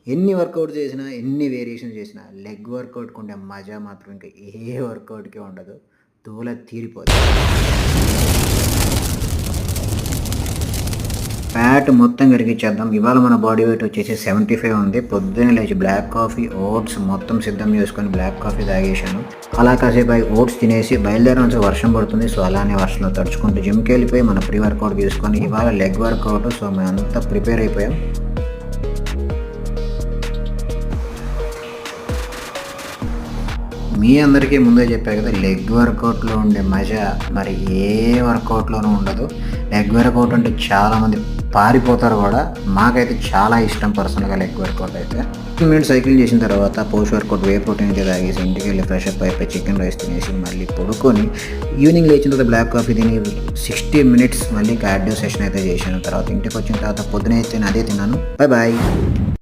ఎన్ని వర్కౌట్ చేసినా, ఎన్ని వేరియేషన్ చేసినా లెగ్ వర్కౌట్‌కి ఉండే మజా మాత్రం ఇంకా ఏ వర్కౌట్‌కి ఉండదు. దూల తీరిపోద్ది. ఫ్యాట్ మొత్తం కరిగిచ్చేద్దాం. ఇవాళ మన బాడీ వెయిట్ వచ్చేసి 75 ఉంది. పొద్దున్నే లేచి బ్లాక్ కాఫీ, ఓట్స్ మొత్తం సిద్ధం చేసుకొని బ్లాక్ కాఫీ తాగేశాను. అలా కాసేపు అయి ఓట్స్ తినేసి బయలుదేరాల్సిన వర్షం పడుతుంది. సో, అలానే వర్షంలో తడుచుకుంటూ జిమ్‌కి వెళ్ళిపోయి మన ప్రీ వర్కౌట్ తీసుకొని ఇవాళ లెగ్ వర్కౌట్. సో, మేమంతా ప్రిపేర్ అయిపోయాం. మీ అందరికీ ముందే చెప్పా కదా, లెగ్ వర్కౌట్‌లో ఉండే మజా మరి ఏ వర్కౌట్‌లోనూ ఉండదు. లెగ్ వర్కౌట్ అంటే చాలామంది పారిపోతారు కూడా. మాకైతే చాలా ఇష్టం పర్సనల్‌గా లెగ్ వర్కౌట్ అయితే. 15 మినిట్స్ సైకిల్ చేసిన తర్వాత పోస్ట్ వర్కౌట్ వే ప్రోటీన్ అయితే తాగేసి ఇంటికెళ్ళి ఫ్రెష్ అప్ అయిపోయి చికెన్ రైస్ తినేసి మళ్ళీ పడుకొని ఈవినింగ్ లేచిన తర్వాత బ్లాక్ కాఫీ తిని 60 మినిట్స్ మళ్ళీ కార్డియో సెషన్ అయితే చేశాను. తర్వాత ఇంటికి వచ్చిన తర్వాత పొద్దున అయితే అదే తిన్నాను. Bye bye.